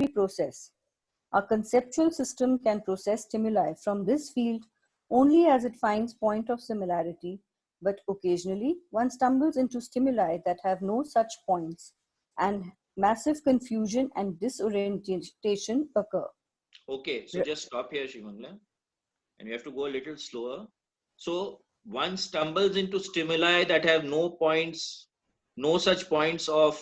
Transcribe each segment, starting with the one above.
process. Our conceptual system can process stimuli from this field only as it finds point of similarity, but occasionally one stumbles into stimuli that have no such points, and massive confusion and disorientation occur. Okay, so just stop here, Shivamala, and we have to go a little slower. So one stumbles into stimuli that have no points, no such points of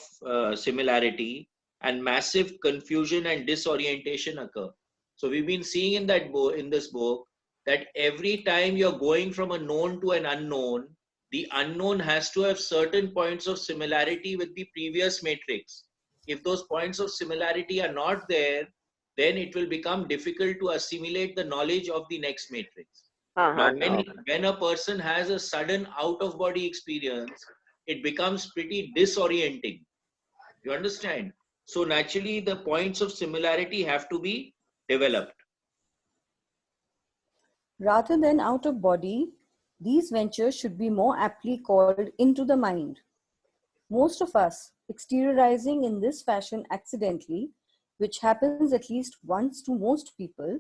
similarity, and massive confusion and disorientation occur. So we've been seeing in that book, in this book, that every time you're going from a known to an unknown, the unknown has to have certain points of similarity with the previous matrix. If those points of similarity are not there, then it will become difficult to assimilate the knowledge of the next matrix. Now, when a person has a sudden out of body experience, it becomes pretty disorienting. You understand? So, naturally, the points of similarity have to be developed. Rather than out of body, these ventures should be more aptly called into the mind. Most of us, exteriorizing in this fashion accidentally, which happens at least once to most people,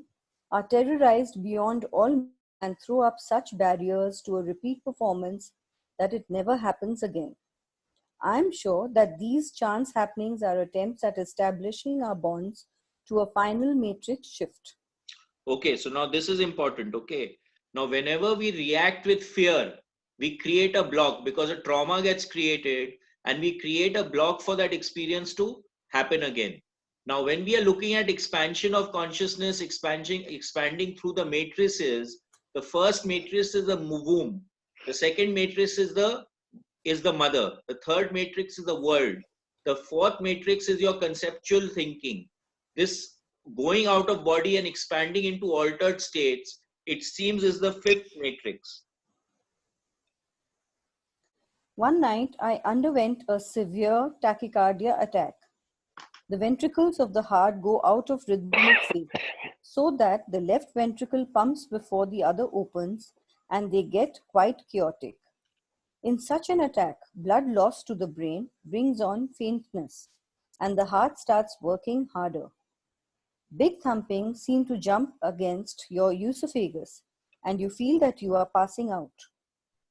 are terrorized beyond all and throw up such barriers to a repeat performance that it never happens again. I am sure that these chance happenings are attempts at establishing our bonds to a final matrix shift. Okay, so now this is important. Okay, now whenever we react with fear, we create a block because a trauma gets created and we create a block for that experience to happen again. Now, when we are looking at expansion of consciousness, expanding through the matrices, the first matrix is the womb. The second matrix is the mother. The third matrix is the world. The fourth matrix is your conceptual thinking. This going out of body and expanding into altered states, it seems, is the fifth matrix. One night, I underwent a severe tachycardia attack. The ventricles of the heart go out of rhythmic phase, so that the left ventricle pumps before the other opens, and they get quite chaotic. In such an attack, blood loss to the brain brings on faintness, and the heart starts working harder. Big thumping seems to jump against your esophagus, and you feel that you are passing out.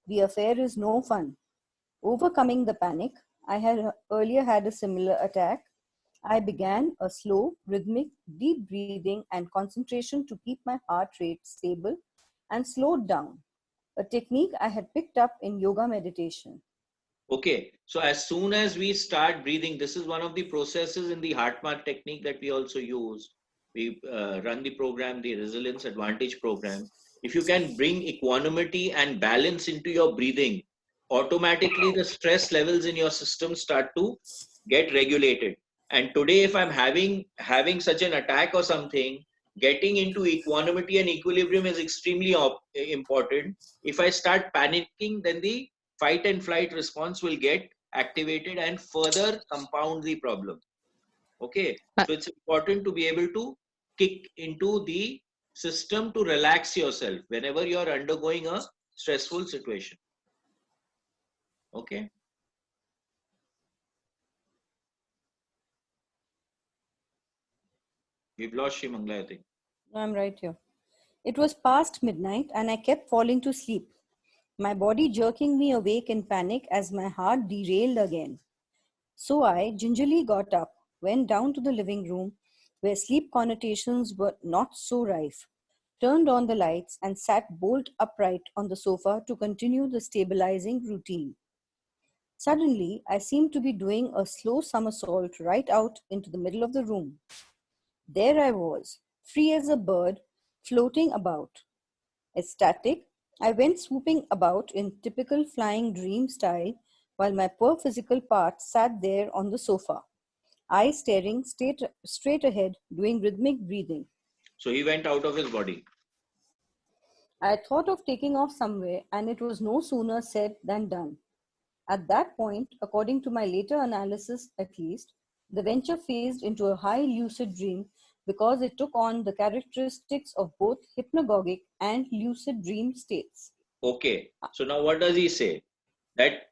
The affair is no fun. Overcoming the panic, I had earlier had a similar attack. I began a slow, rhythmic, deep breathing and concentration to keep my heart rate stable and slowed down, a technique I had picked up in yoga meditation. Okay, so as soon as we start breathing, this is one of the processes in the HeartMath technique that we also use. We run the program, the Resilience Advantage program. If you can bring equanimity and balance into your breathing, automatically the stress levels in your system start to get regulated. And today, if I'm having such an attack or something, getting into equanimity and equilibrium is extremely important. If I start panicking, then the fight and flight response will get activated and further compound the problem. Okay, so it's important to be able to kick into the system to relax yourself whenever you are undergoing a stressful situation. Okay. We've lost Shimangla, I think. I'm right here. It was past midnight and I kept falling to sleep, my body jerking me awake in panic as my heart derailed again. So I gingerly got up, went down to the living room where sleep connotations were not so rife, turned on the lights, and sat bolt upright on the sofa to continue the stabilizing routine. Suddenly, I seemed to be doing a slow somersault right out into the middle of the room. There I was, free as a bird, floating about. Ecstatic, I went swooping about in typical flying dream style while my poor physical part sat there on the sofa, eyes staring straight ahead, doing rhythmic breathing. So he went out of his body. I thought of taking off somewhere, and it was no sooner said than done. At that point, according to my later analysis at least, the venture phased into a high lucid dream because it took on the characteristics of both hypnagogic and lucid dream states. Okay, so now what does he say? That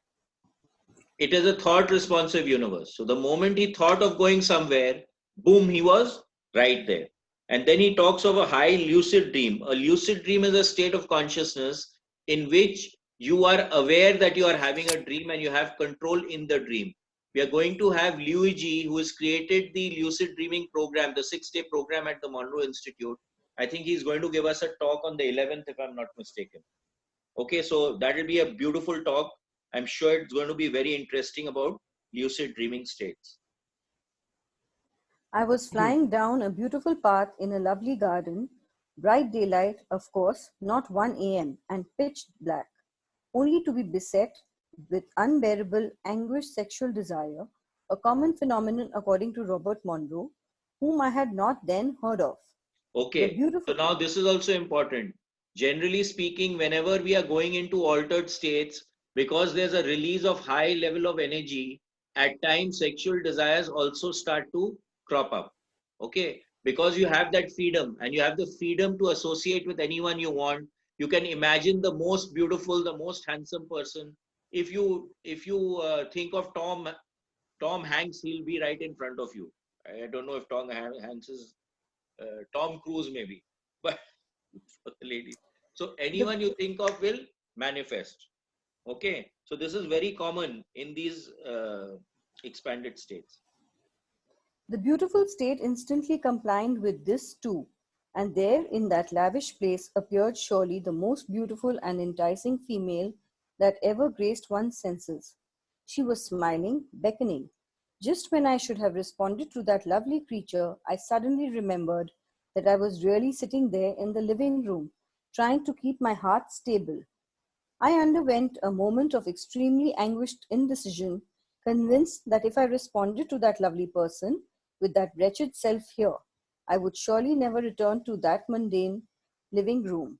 it is a thought responsive universe. So the moment he thought of going somewhere, boom, he was right there. And then he talks of a high lucid dream. A lucid dream is a state of consciousness in which you are aware that you are having a dream and you have control in the dream. We are going to have Luigi, who has created the lucid dreaming program, the 6-day program at the Monroe Institute. I think he's going to give us a talk on the 11th, if I'm not mistaken. Okay, so that will be a beautiful talk. I'm sure it's going to be very interesting about lucid dreaming states. I was flying down a beautiful path in a lovely garden, bright daylight, of course, not 1 a.m., and pitch black, only to be beset with unbearable, anguished sexual desire, a common phenomenon according to Robert Monroe, whom I had not then heard of. Okay, so now this is also important. Generally speaking, whenever we are going into altered states, because there's a release of high level of energy, at times sexual desires also start to crop up. Okay, because you have that freedom and you have the freedom to associate with anyone you want. You can imagine the most beautiful, the most handsome person. If you think of Tom Hanks, he'll be right in front of you. I don't know if Tom Hanks is Tom Cruise maybe, but for the ladies. So anyone you think of will manifest. Okay, so this is very common in these expanded states. The beautiful state instantly complied with this too, and there in that lavish place appeared surely the most beautiful and enticing female that ever graced one's senses. She was smiling, beckoning. Just when I should have responded to that lovely creature, I suddenly remembered that I was really sitting there in the living room, trying to keep my heart stable. I underwent a moment of extremely anguished indecision, convinced that if I responded to that lovely person with that wretched self here, I would surely never return to that mundane living room.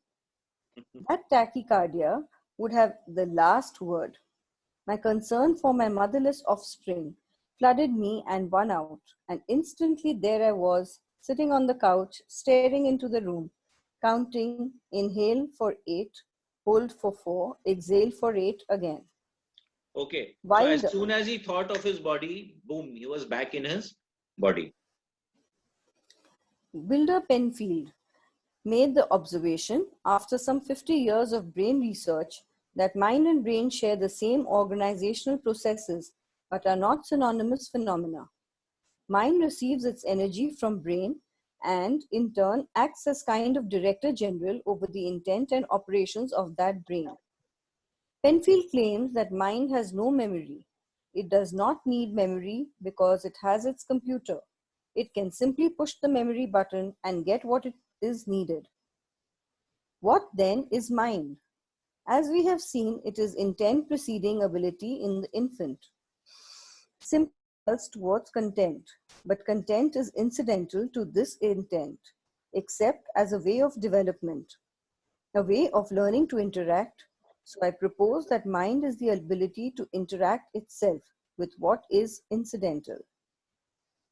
That tachycardia would have the last word. My concern for my motherless offspring flooded me and won out, and instantly there I was, sitting on the couch, staring into the room, counting inhale for 8, hold for 4, exhale for 8 again. Okay, so as soon as he thought of his body, boom, he was back in his body. Wilder Penfield made the observation, after some 50 years of brain research, that mind and brain share the same organizational processes but are not synonymous phenomena. Mind receives its energy from brain and, in turn, acts as kind of director general over the intent and operations of that brain. Penfield claims that mind has no memory. It does not need memory because it has its computer. It can simply push the memory button and get what it is needed. What then is mind? As we have seen, it is intent preceding ability in the infant. Simply towards content, but content is incidental to this intent, except as a way of development, a way of learning to interact. So I propose that mind is the ability to interact itself with what is incidental.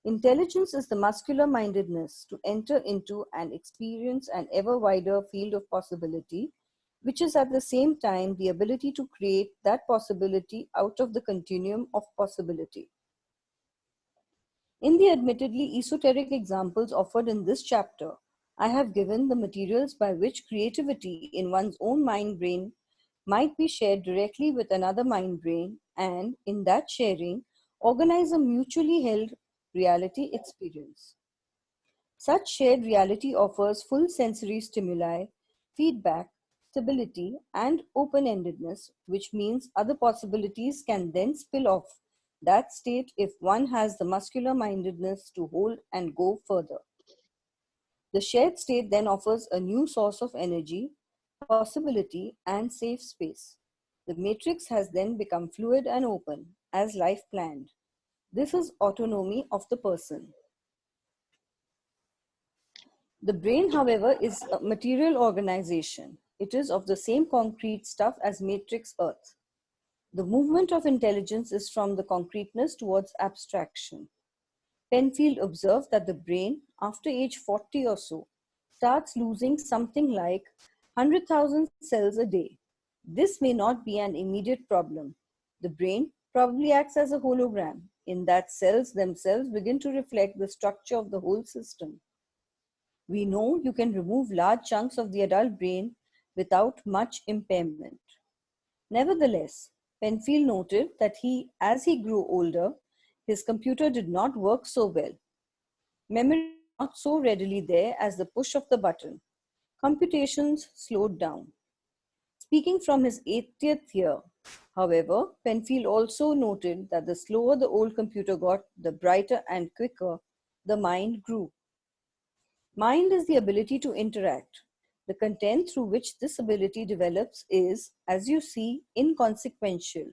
Intelligence is the muscular mindedness to enter into and experience an ever wider field of possibility, which is at the same time the ability to create that possibility out of the continuum of possibility. In the admittedly esoteric examples offered in this chapter, I have given the materials by which creativity in one's own mind brain might be shared directly with another mind brain and, in that sharing, organize a mutually held reality experience. Such shared reality offers full sensory stimuli, feedback, stability, and open-endedness, which means other possibilities can then spill off that state if one has the muscular mindedness to hold and go further. The shared state then offers a new source of energy, possibility, and safe space. The matrix has then become fluid and open, as life planned. This is autonomy of the person. The brain, however, is a material organization. It is of the same concrete stuff as matrix Earth. The movement of intelligence is from the concreteness towards abstraction. Penfield observed that the brain, after age 40 or so, starts losing something like 100,000 cells a day. This may not be an immediate problem. The brain probably acts as a hologram, in that cells themselves begin to reflect the structure of the whole system. We know you can remove large chunks of the adult brain without much impairment. Nevertheless, Penfield noted that as he grew older, his computer did not work so well. Memory was not so readily there as the push of the button. Computations slowed down. Speaking from his 80th year, however, Penfield also noted that the slower the old computer got, the brighter and quicker the mind grew. Mind is the ability to interact. The content through which this ability develops is, as you see, inconsequential.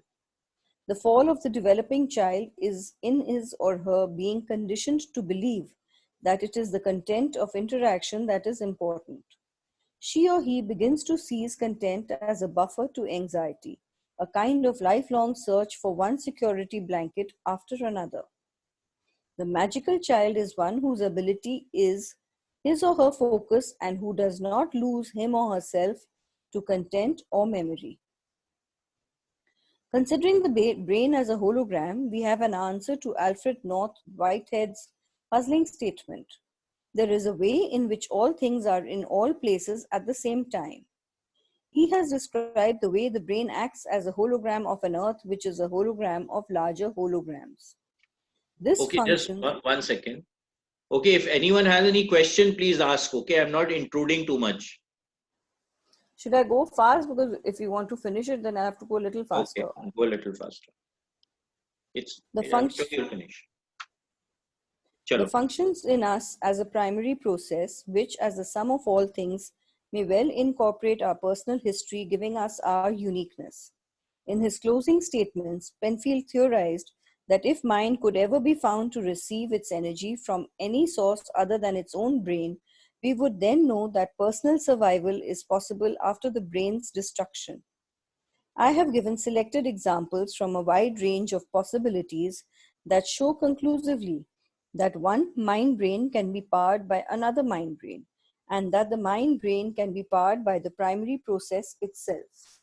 The fall of the developing child is in his or her being conditioned to believe that it is the content of interaction that is important. She or he begins to seize content as a buffer to anxiety, a kind of lifelong search for one security blanket after another. The magical child is one whose ability is his or her focus and who does not lose him or herself to content or memory. Considering the brain as a hologram, we have an answer to Alfred North Whitehead's puzzling statement. There is a way in which all things are in all places at the same time. He has described the way the brain acts as a hologram of an earth, which is a hologram of larger holograms. This Okay, function... just 1 second. Okay, if anyone has any question, please ask. Okay, I'm not intruding too much. Should I go fast? Because if you want to finish it, then I have to go a little faster. Okay, go a little faster. I'm sure you'll finish. The functions in us as a primary process, which as the sum of all things, may well incorporate our personal history, giving us our uniqueness. In his closing statements, Penfield theorized that if mind could ever be found to receive its energy from any source other than its own brain, we would then know that personal survival is possible after the brain's destruction. I have given selected examples from a wide range of possibilities that show conclusively that one mind-brain can be powered by another mind-brain, and that the mind-brain can be powered by the primary process itself.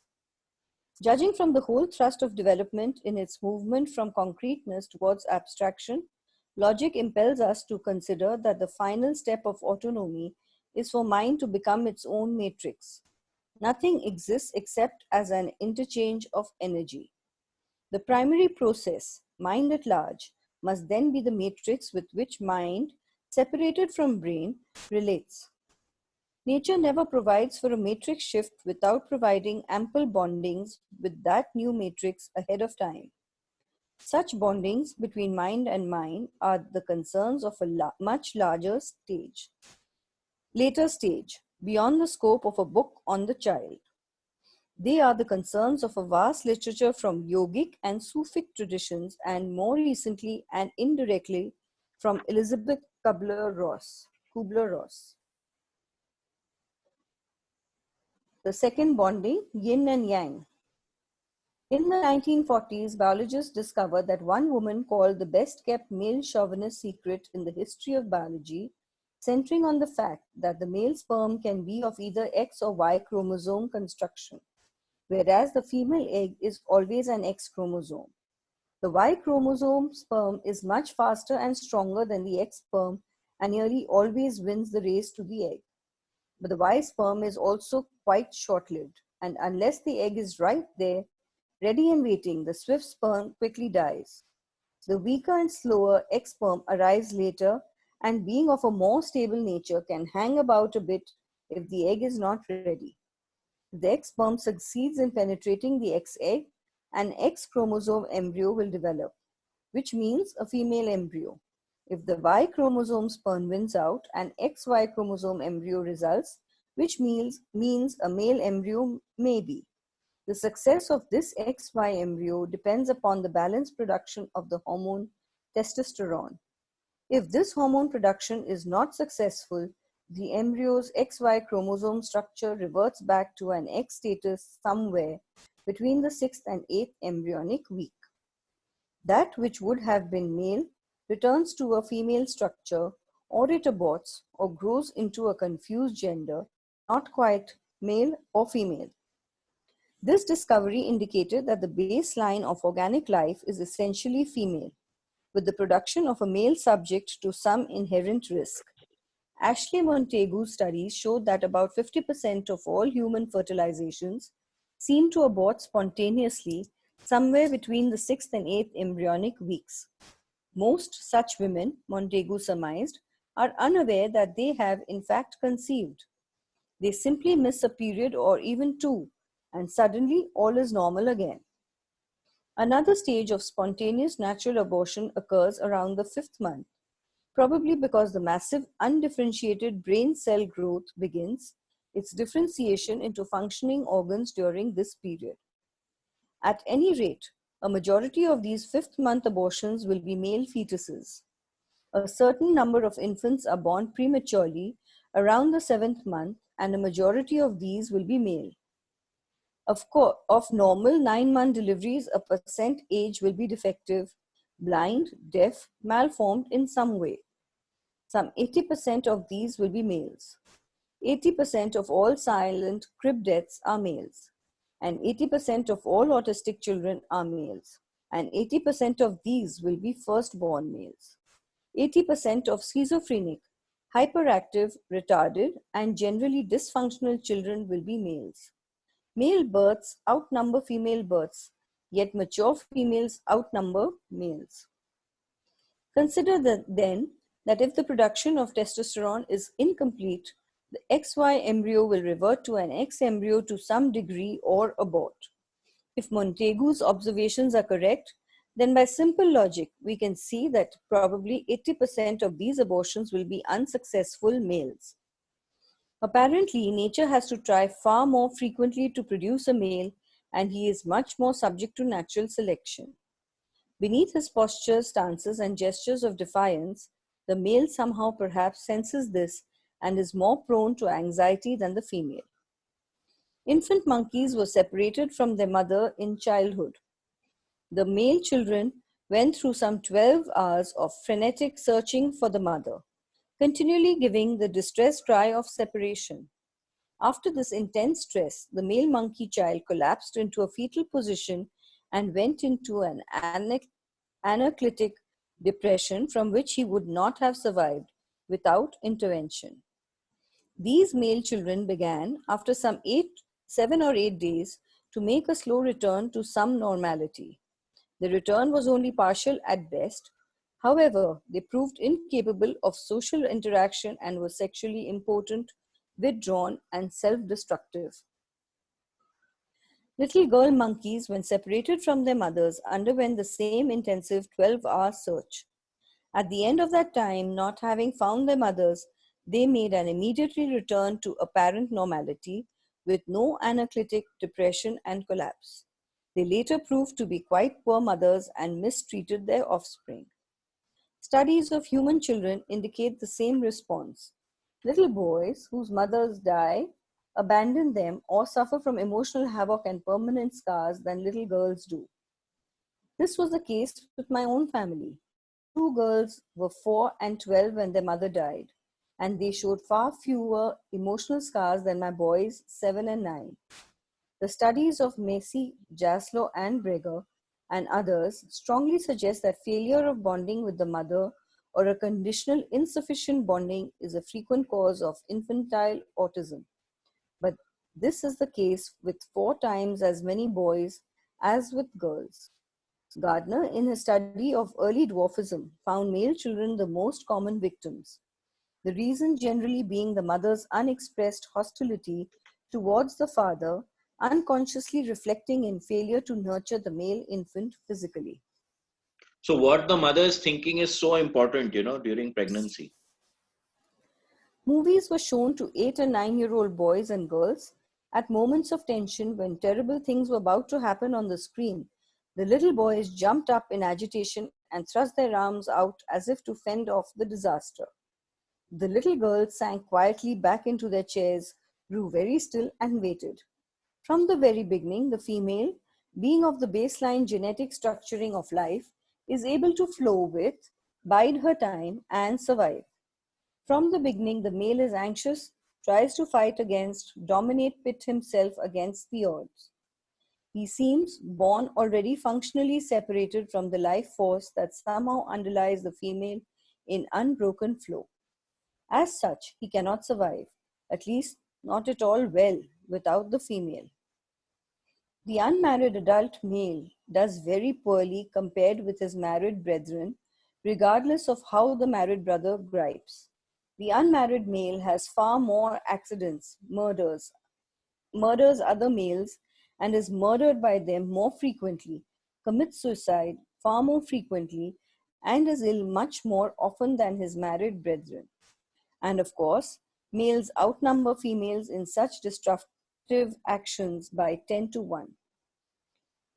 Judging from the whole thrust of development in its movement from concreteness towards abstraction, logic impels us to consider that the final step of autonomy is for mind to become its own matrix. Nothing exists except as an interchange of energy. The primary process, mind at large, must then be the matrix with which mind, separated from brain, relates. Nature never provides for a matrix shift without providing ample bondings with that new matrix ahead of time. Such bondings between mind and mind are the concerns of a much larger stage. Later stage, beyond the scope of a book on the child. They are the concerns of a vast literature from yogic and Sufic traditions, and more recently and indirectly from Elizabeth Kubler-Ross. The second bonding, yin and yang. In the 1940s, biologists discovered that one woman called the best-kept male chauvinist secret in the history of biology, centering on the fact that the male sperm can be of either X or Y chromosome construction, whereas the female egg is always an X chromosome. The Y chromosome sperm is much faster and stronger than the X sperm and nearly always wins the race to the egg. But the Y sperm is also quite short-lived, and unless the egg is right there, ready and waiting, the swift sperm quickly dies. The weaker and slower X sperm arrives later, and being of a more stable nature can hang about a bit if the egg is not ready. If the X sperm succeeds in penetrating the X egg, an X chromosome embryo will develop, which means a female embryo. If the Y chromosome sperm wins out, an XY chromosome embryo results, which means a male embryo may be. The success of this XY embryo depends upon the balanced production of the hormone testosterone. If this hormone production is not successful, the embryo's XY chromosome structure reverts back to an X status somewhere between the 6th and 8th embryonic week. That which would have been male returns to a female structure, or it aborts or grows into a confused gender, not quite male or female. This discovery indicated that the baseline of organic life is essentially female. with the production of a male subject to some inherent risk. Ashley Montagu's studies showed that about 50% of all human fertilizations seem to abort spontaneously somewhere between the 6th and 8th embryonic weeks. Most such women, Montagu surmised, are unaware that they have in fact conceived. They simply miss a period or even two, and suddenly all is normal again. Another stage of spontaneous natural abortion occurs around the 5th month, probably because the massive undifferentiated brain cell growth begins its differentiation into functioning organs during this period. At any rate, a majority of these 5th month abortions will be male fetuses. A certain number of infants are born prematurely around the 7th month, and a majority of these will be male. Of course, of normal 9-month deliveries, a percent age will be defective, blind, deaf, malformed in some way. Some 80% of these will be males. 80% of all silent crib deaths are males. And 80% of all autistic children are males. And 80% of these will be firstborn males. 80% of schizophrenic, hyperactive, retarded, and generally dysfunctional children will be males. Male births outnumber female births, yet mature females outnumber males. Consider then that if the production of testosterone is incomplete, the XY embryo will revert to an X embryo to some degree or abort. If Montagu's observations are correct, then by simple logic, we can see that probably 80% of these abortions will be unsuccessful males. Apparently, nature has to try far more frequently to produce a male, and he is much more subject to natural selection. Beneath his postures, stances, and gestures of defiance, the male somehow perhaps senses this and is more prone to anxiety than the female. Infant monkeys were separated from their mother in childhood. The male children went through some 12 hours of frenetic searching for the mother, continually giving the distress cry of separation. After this intense stress, the male monkey child collapsed into a fetal position and went into an anaclitic depression from which he would not have survived without intervention. These male children began, after some 7 or 8 days, to make a slow return to some normality. The return was only partial at best. However, they proved incapable of social interaction and were sexually impotent, withdrawn, and self-destructive. Little girl monkeys, when separated from their mothers, underwent the same intensive 12-hour search. At the end of that time, not having found their mothers, they made an immediately return to apparent normality with no anaclitic depression and collapse. They later proved to be quite poor mothers and mistreated their offspring. Studies of human children indicate the same response. Little boys whose mothers die, abandon them, or suffer from emotional havoc and permanent scars than little girls do. This was the case with my own family. 2 girls were 4 and 12 when their mother died, and they showed far fewer emotional scars than my boys 7 and 9. The studies of Macy, Jaslow, and Breger and others strongly suggest that failure of bonding with the mother or a conditional insufficient bonding is a frequent cause of infantile autism. But this is the case with 4 times as many boys as with girls. Gardner, in his study of early dwarfism, found male children the most common victims. The reason generally being the mother's unexpressed hostility towards the father, unconsciously reflecting in failure to nurture the male infant physically. So what the mother is thinking is so important, during pregnancy. Movies were shown to 8 and 9-year-old boys and girls at moments of tension when terrible things were about to happen on the screen. The little boys jumped up in agitation and thrust their arms out as if to fend off the disaster. The little girls sank quietly back into their chairs, grew very still, and waited. From the very beginning, the female, being of the baseline genetic structuring of life, is able to flow with, bide her time, and survive. From the beginning, the male is anxious, tries to fight against, dominate, pit himself against the odds. He seems born already functionally separated from the life force that somehow underlies the female in unbroken flow. As such, he cannot survive, at least not at all well, without the female. The unmarried adult male does very poorly compared with his married brethren, regardless of how the married brother gripes. The unmarried male has far more accidents, murders other males, and is murdered by them more frequently, commits suicide far more frequently, and is ill much more often than his married brethren. And of course, males outnumber females in such destructive actions by 10 to 1.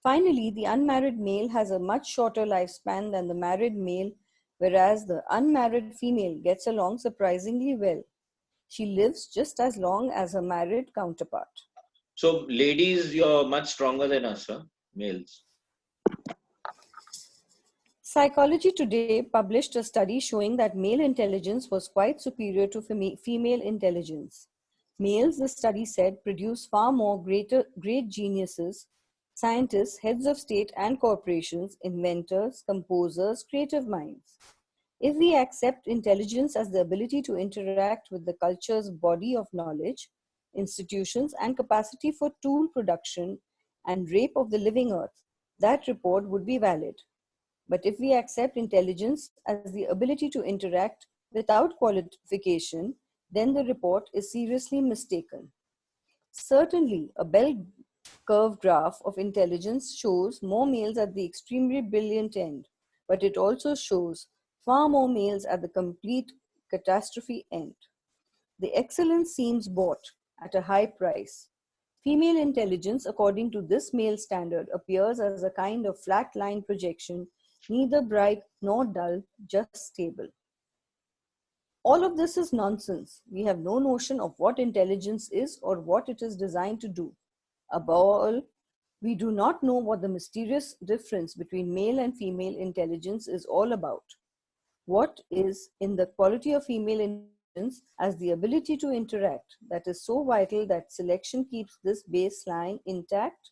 Finally, the unmarried male has a much shorter lifespan than the married male, whereas the unmarried female gets along surprisingly well. She lives just as long as her married counterpart. So, ladies, you're much stronger than us, huh? Males. Psychology Today published a study showing that male intelligence was quite superior to female intelligence. Males, the study said, produce far more great geniuses, scientists, heads of state and corporations, inventors, composers, creative minds. If we accept intelligence as the ability to interact with the culture's body of knowledge, institutions, and capacity for tool production and rape of the living earth, that report would be valid. But if we accept intelligence as the ability to interact without qualification, then the report is seriously mistaken. Certainly, a bell curve graph of intelligence shows more males at the extremely brilliant end, but it also shows far more males at the complete catastrophe end. The excellence seems bought at a high price. Female intelligence, according to this male standard, appears as a kind of flat line projection, neither bright nor dull, just stable. All of this is nonsense. We have no notion of what intelligence is or what it is designed to do. Above all, we do not know what the mysterious difference between male and female intelligence is all about. What is in the quality of female intelligence as the ability to interact that is so vital that selection keeps this baseline intact?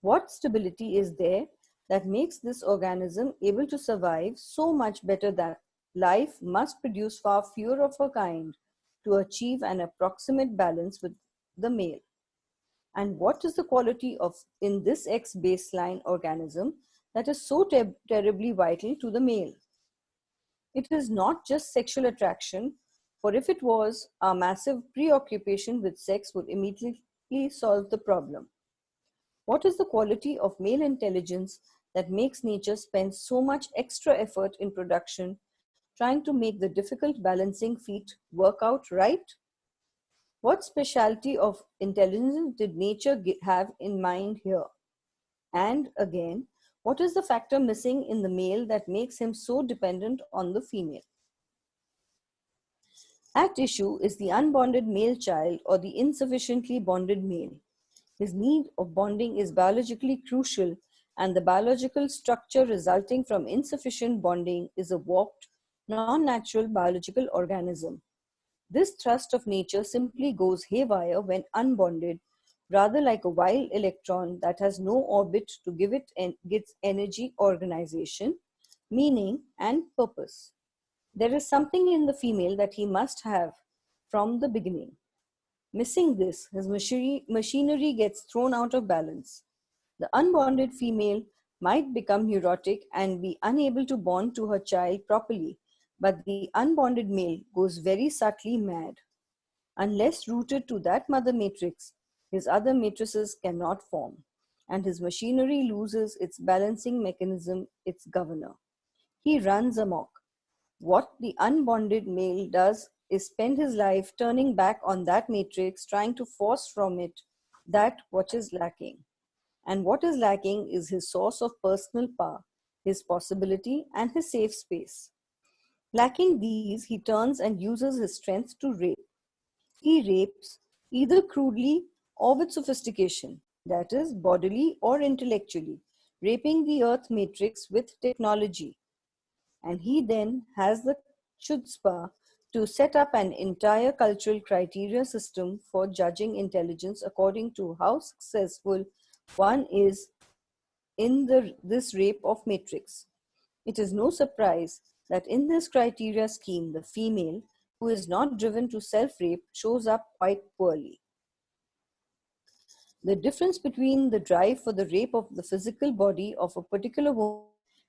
What stability is there that makes this organism able to survive so much better that life must produce far fewer of her kind to achieve an approximate balance with the male? And what is the quality of in this X baseline organism that is so terribly vital to the male? It is not just sexual attraction, for if it was, our massive preoccupation with sex would immediately solve the problem. What is the quality of male intelligence that makes nature spend so much extra effort in production trying to make the difficult balancing feat work out right? What specialty of intelligence did nature have in mind here? And again, what is the factor missing in the male that makes him so dependent on the female? At issue is the unbonded male child or the insufficiently bonded male. His need of bonding is biologically crucial, and the biological structure resulting from insufficient bonding is a warped, non-natural biological organism. This thrust of nature simply goes haywire when unbonded, rather like a wild electron that has no orbit to give it its energy, organization, meaning, and purpose. There is something in the female that he must have from the beginning. Missing this, his machinery gets thrown out of balance. The unbonded female might become neurotic and be unable to bond to her child properly, but the unbonded male goes very subtly mad. Unless rooted to that mother matrix, his other matrices cannot form, and his machinery loses its balancing mechanism, its governor. He runs amok. What the unbonded male does is spend his life turning back on that matrix, trying to force from it that which is lacking. And what is lacking is his source of personal power, his possibility, and his safe space. Lacking these, he turns and uses his strength to rape. He rapes either crudely or with sophistication, that is, bodily or intellectually, raping the earth matrix with technology. And he then has the chutzpah to set up an entire cultural criteria system for judging intelligence according to how successful one is in this rape of matrix. It is no surprise that in this criteria scheme, the female, who is not driven to self-rape, shows up quite poorly. The difference between the drive for the rape of the physical body of a particular woman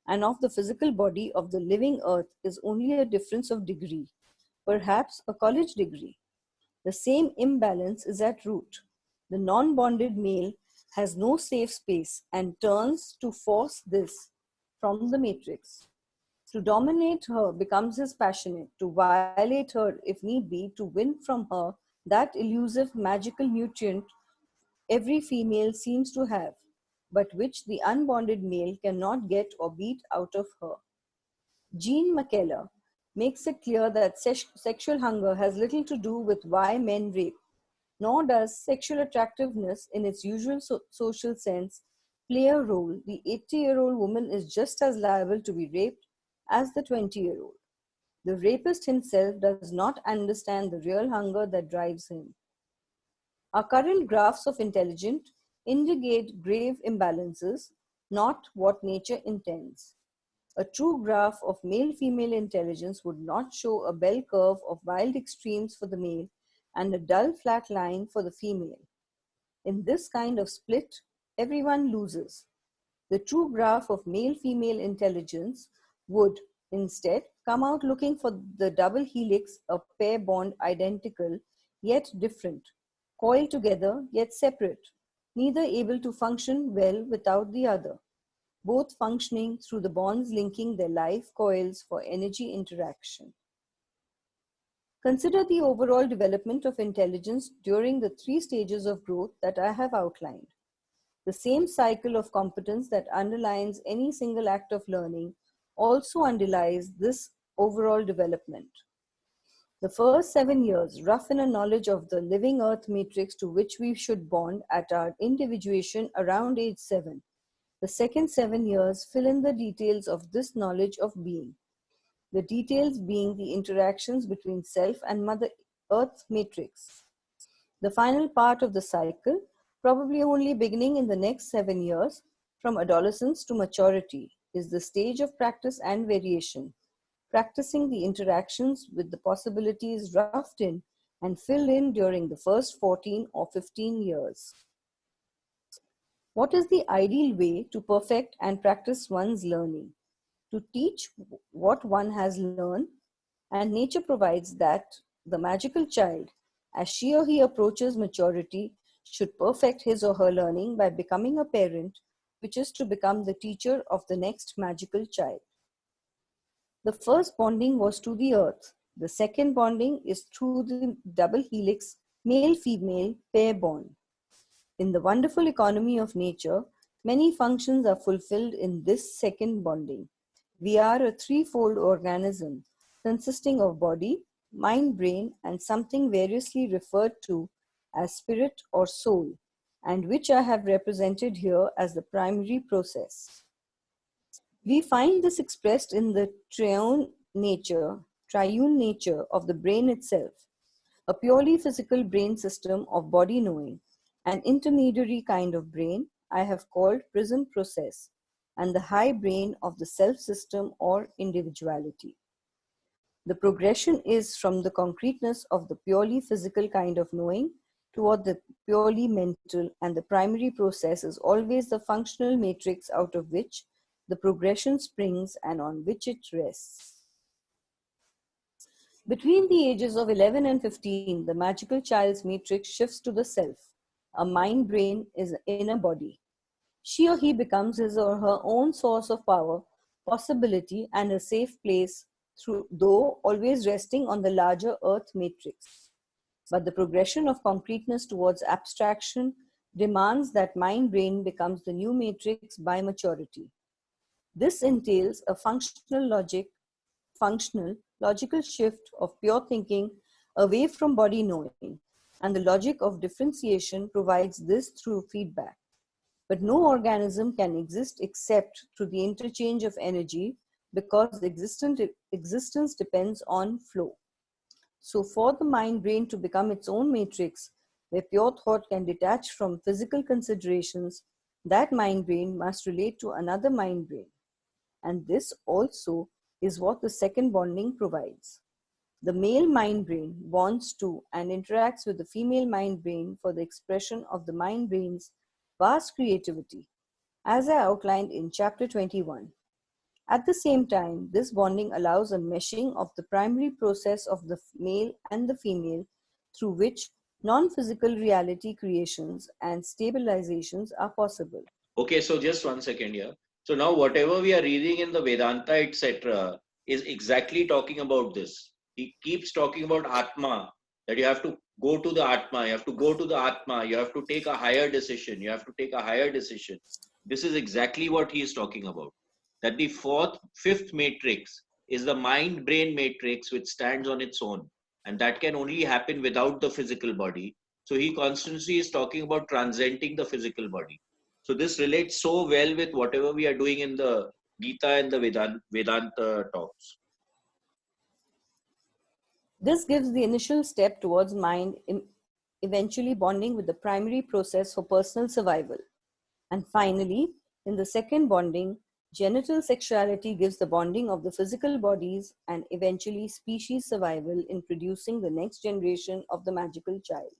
and of the physical body of the living earth is only a difference of degree, perhaps a college degree. The same imbalance is at root. The non-bonded male has no safe space and turns to force this from the matrix. To dominate her becomes his passionate, to violate her if need be, to win from her that elusive magical nutrient every female seems to have, but which the unbonded male cannot get or beat out of her. Jean McKellar makes it clear that sexual hunger has little to do with why men rape, nor does sexual attractiveness in its usual social sense play a role. The 80-year-old woman is just as liable to be raped as the 20-year-old. The rapist himself does not understand the real hunger that drives him. Our current graphs of intelligence indicate grave imbalances, not what nature intends. A true graph of male-female intelligence would not show a bell curve of wild extremes for the male and a dull flat line for the female. In this kind of split, everyone loses. The true graph of male-female intelligence would, instead, come out looking for the double helix, a pair bond identical yet different, coiled together yet separate, neither able to function well without the other, both functioning through the bonds linking their life coils for energy interaction. Consider the overall development of intelligence during the 3 stages of growth that I have outlined. The same cycle of competence that underlines any single act of learning also underlies this overall development. The first 7 years roughen a knowledge of the living earth matrix to which we should bond at our individuation around age 7. The second 7 years fill in the details of this knowledge of being. The details being the interactions between self and Mother Earth matrix. The final part of the cycle, probably only beginning in the next 7 years, from adolescence to maturity, is the stage of practice and variation, practicing the interactions with the possibilities roughed in and filled in during the first 14 or 15 years. What is the ideal way to perfect and practice one's learning? To teach what one has learned, and nature provides that the magical child, as she or he approaches maturity, should perfect his or her learning by becoming a parent, which is to become the teacher of the next magical child. The first bonding was to the earth. The second bonding is through the double helix male-female pair bond. In the wonderful economy of nature, many functions are fulfilled in this second bonding. We are a threefold organism consisting of body, mind, brain, and something variously referred to as spirit or soul, and which I have represented here as the primary process. We find this expressed in the triune nature of the brain itself, a purely physical brain system of body knowing, an intermediary kind of brain I have called prism process, and the high brain of the self system or individuality. The progression is from the concreteness of the purely physical kind of knowing toward the purely mental, and the primary process is always the functional matrix out of which the progression springs and on which it rests. Between the ages of 11 and 15, the magical child's matrix shifts to the self. A mind brain is in a body. She or he becomes his or her own source of power, possibility, and a safe place, though always resting on the larger earth matrix. But the progression of concreteness towards abstraction demands that mind brain becomes the new matrix by maturity. This entails a functional logical shift of pure thinking away from body knowing, and the logic of differentiation provides this through feedback. But no organism can exist except through the interchange of energy, because existence depends on flow. So for the mind brain to become its own matrix, where pure thought can detach from physical considerations, that mind brain must relate to another mind brain. And this also is what the second bonding provides. The male mind brain bonds to and interacts with the female mind brain for the expression of the mind brain's vast creativity, as I outlined in chapter 21. At the same time, this bonding allows a meshing of the primary process of the male and the female, through which non-physical reality creations and stabilizations are possible. Okay, so just 1 second here. So now whatever we are reading in the Vedanta, etc., is exactly talking about this. He keeps talking about Atma, that you have to go to the Atma, you have to go to the Atma, you have to take a higher decision, you have to take a higher decision. This is exactly what he is talking about. That the fifth matrix is the mind-brain matrix which stands on its own. And that can only happen without the physical body. So he constantly is talking about transcending the physical body. So this relates so well with whatever we are doing in the Gita and the Vedanta talks. This gives the initial step towards mind eventually bonding with the primary process for personal survival. And finally, in the second bonding, genital sexuality gives the bonding of the physical bodies and eventually species survival in producing the next generation of the magical child.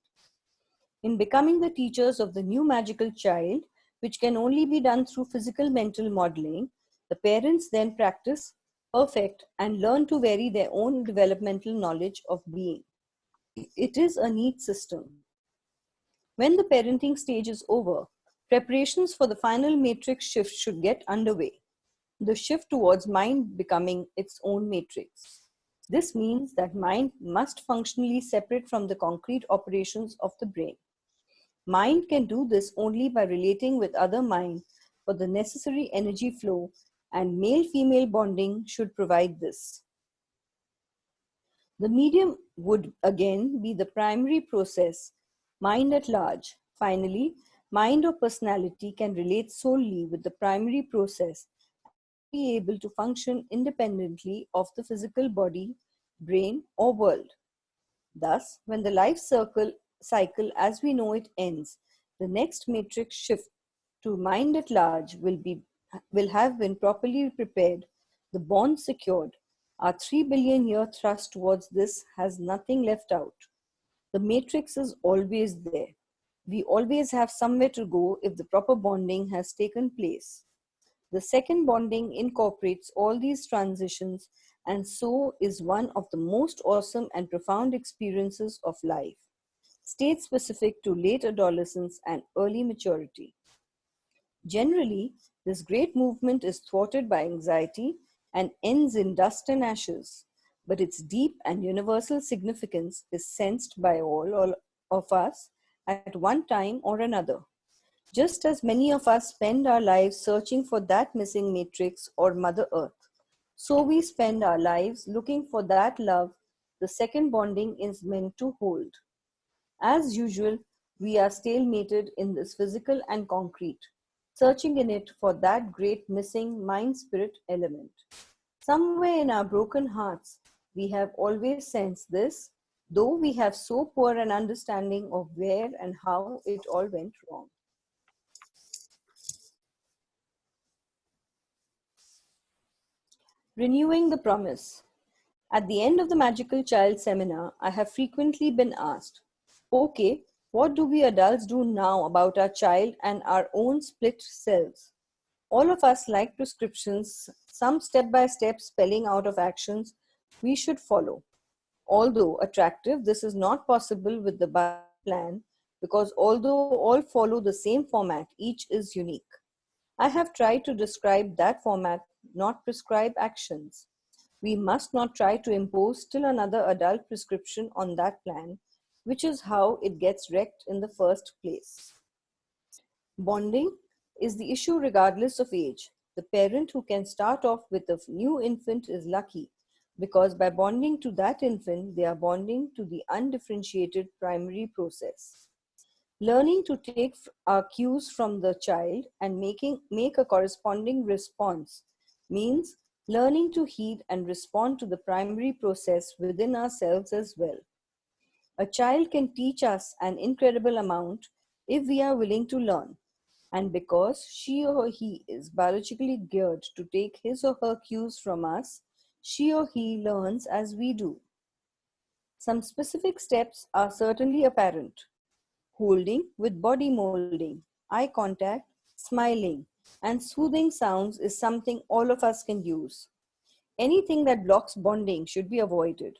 In becoming the teachers of the new magical child, which can only be done through physical mental modeling, the parents then practice, perfect, and learn to vary their own developmental knowledge of being. It is a neat system. When the parenting stage is over, preparations for the final matrix shift should get underway. The shift towards mind becoming its own matrix. This means that mind must functionally separate from the concrete operations of the brain. Mind can do this only by relating with other mind for the necessary energy flow, and male-female bonding should provide this. The medium would again be the primary process, mind at large. Finally, mind or personality can relate solely with the primary process and be able to function independently of the physical body, brain, or world. Thus, when the life cycle as we know it ends, the next matrix shift to mind at large will have been properly prepared, the bond secured. Our 3 billion year thrust towards this has nothing left out. The matrix is always there. We always have somewhere to go if the proper bonding has taken place. The second bonding incorporates all these transitions and so is one of the most awesome and profound experiences of life, state specific to late adolescence and early maturity. Generally, this great movement is thwarted by anxiety and ends in dust and ashes, but its deep and universal significance is sensed by all of us at one time or another. Just as many of us spend our lives searching for that missing matrix or Mother Earth, so we spend our lives looking for that love the second bonding is meant to hold. As usual, we are stalemated in this physical and concrete, searching in it for that great missing mind-spirit element. Somewhere in our broken hearts, we have always sensed this, though we have so poor an understanding of where and how it all went wrong. Renewing the promise. At the end of the Magical Child seminar, I have frequently been asked, okay, what do we adults do now about our child and our own split selves? All of us like prescriptions, some step-by-step spelling out of actions we should follow. Although attractive, this is not possible with the Bible plan because although all follow the same format, each is unique. I have tried to describe that format, not prescribe actions. We must not try to impose still another adult prescription on that plan, which is how it gets wrecked in the first place. Bonding is the issue regardless of age. The parent who can start off with a new infant is lucky because by bonding to that infant, they are bonding to the undifferentiated primary process. Learning to take our cues from the child and make a corresponding response means learning to heed and respond to the primary process within ourselves as well. A child can teach us an incredible amount if we are willing to learn. And because she or he is biologically geared to take his or her cues from us, she or he learns as we do. Some specific steps are certainly apparent: holding with body molding, eye contact, smiling, and soothing sounds is something all of us can use. Anything that blocks bonding should be avoided.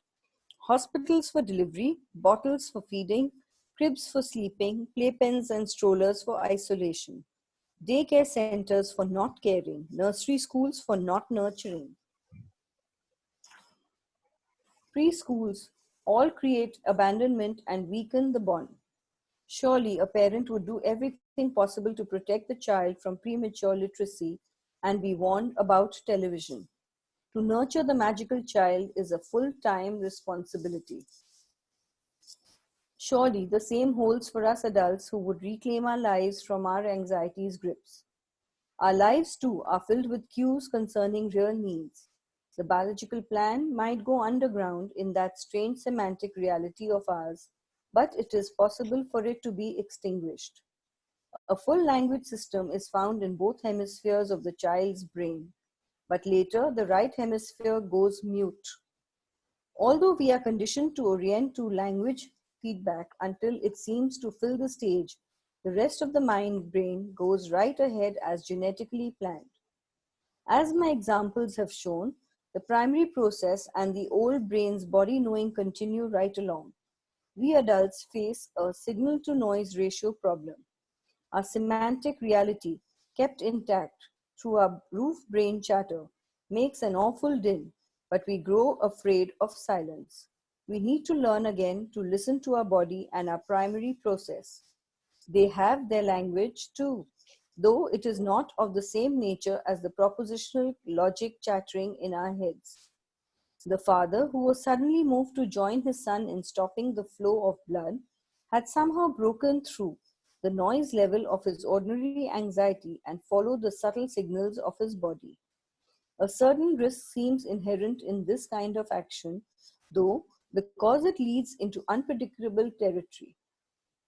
Hospitals for delivery, bottles for feeding, cribs for sleeping, playpens and strollers for isolation, daycare centers for not caring, nursery schools for not nurturing, preschools all create abandonment and weaken the bond. Surely a parent would do everything possible to protect the child from premature literacy and be warned about television. To nurture the magical child is a full-time responsibility. Surely the same holds for us adults who would reclaim our lives from our anxiety's grips. Our lives too are filled with cues concerning real needs. The biological plan might go underground in that strange semantic reality of ours, but it is possible for it to be extinguished. A full language system is found in both hemispheres of the child's brain, but later the right hemisphere goes mute. Although we are conditioned to orient to language feedback until it seems to fill the stage, the rest of the mind brain goes right ahead as genetically planned. As my examples have shown, the primary process and the old brain's body knowing continue right along. We adults face a signal to noise ratio problem. Our semantic reality, kept intact through our roof brain chatter, makes an awful din, but we grow afraid of silence. We need to learn again to listen to our body and our primary process. They have their language too, though it is not of the same nature as the propositional logic chattering in our heads. The father, who was suddenly moved to join his son in stopping the flow of blood, had somehow broken through the noise level of his ordinary anxiety and followed the subtle signals of his body. A certain risk seems inherent in this kind of action, though, because it leads into unpredictable territory.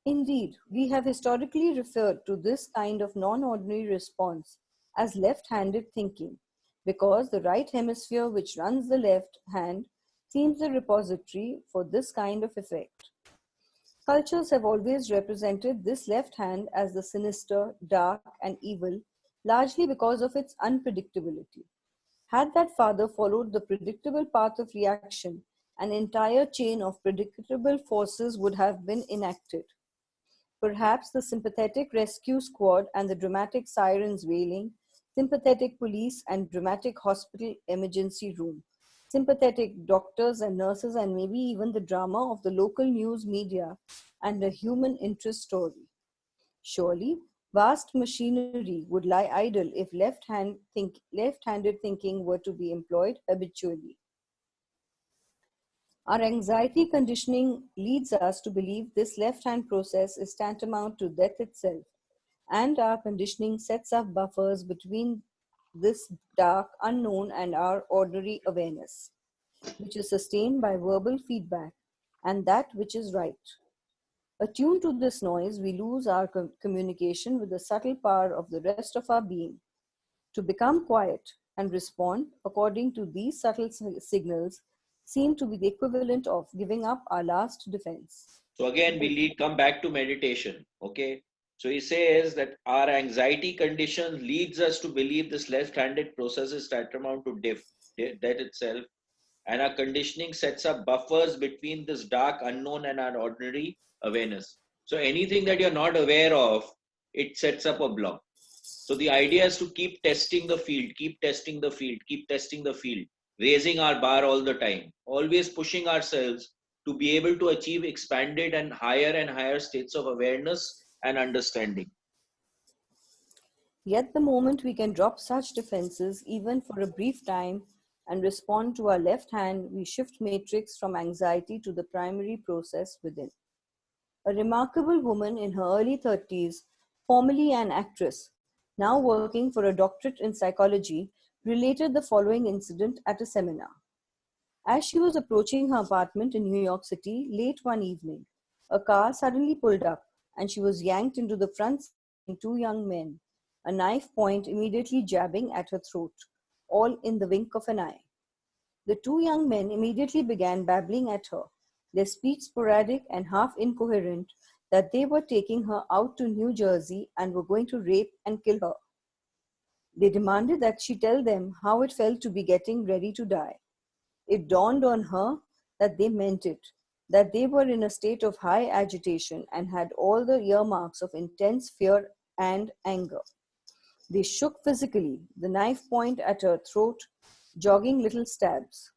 Indeed, we have historically referred to this kind of non-ordinary response as left-handed thinking, because the right hemisphere, which runs the left hand, seems the repository for this kind of effect. Cultures have always represented this left hand as the sinister, dark, and evil, largely because of its unpredictability. Had that father followed the predictable path of reaction, an entire chain of predictable forces would have been enacted. Perhaps the sympathetic rescue squad and the dramatic sirens wailing, sympathetic police and dramatic hospital emergency room, sympathetic doctors and nurses, and maybe even the drama of the local news media and a human interest story. Surely, vast machinery would lie idle if left-handed thinking were to be employed habitually. Our anxiety conditioning leads us to believe this left-hand process is tantamount to death itself, and our conditioning sets up buffers between this dark unknown and our ordinary awareness, which is sustained by verbal feedback and that which is right. Attuned to this noise, we lose our communication with the subtle power of the rest of our being. To become quiet and respond according to these subtle signals seem to be the equivalent of giving up our last defense. So again, come back to meditation. Okay. So he says that our anxiety condition leads us to believe this left-handed process is tantamount to death itself. And our conditioning sets up buffers between this dark unknown and our ordinary awareness. So anything that you're not aware of, it sets up a block. So the idea is to keep testing the field, keep testing the field, keep testing the field, raising our bar all the time, always pushing ourselves to be able to achieve expanded and higher states of awareness and understanding. Yet the moment we can drop such defenses, even for a brief time, and respond to our left hand, we shift matrix from anxiety to the primary process within. A remarkable woman in her early 30s, formerly an actress, now working for a doctorate in psychology, related the following incident at a seminar. As she was approaching her apartment in New York City late one evening, a car suddenly pulled up and she was yanked into the front two young men, a knife point immediately jabbing at her throat, all in the wink of an eye. The two young men immediately began babbling at her, their speech sporadic and half incoherent, that they were taking her out to New Jersey and were going to rape and kill her. They demanded that she tell them how it felt to be getting ready to die. It dawned on her that they meant it, that they were in a state of high agitation and had all the earmarks of intense fear and anger. They shook physically, the knife point at her throat, jogging little stabs.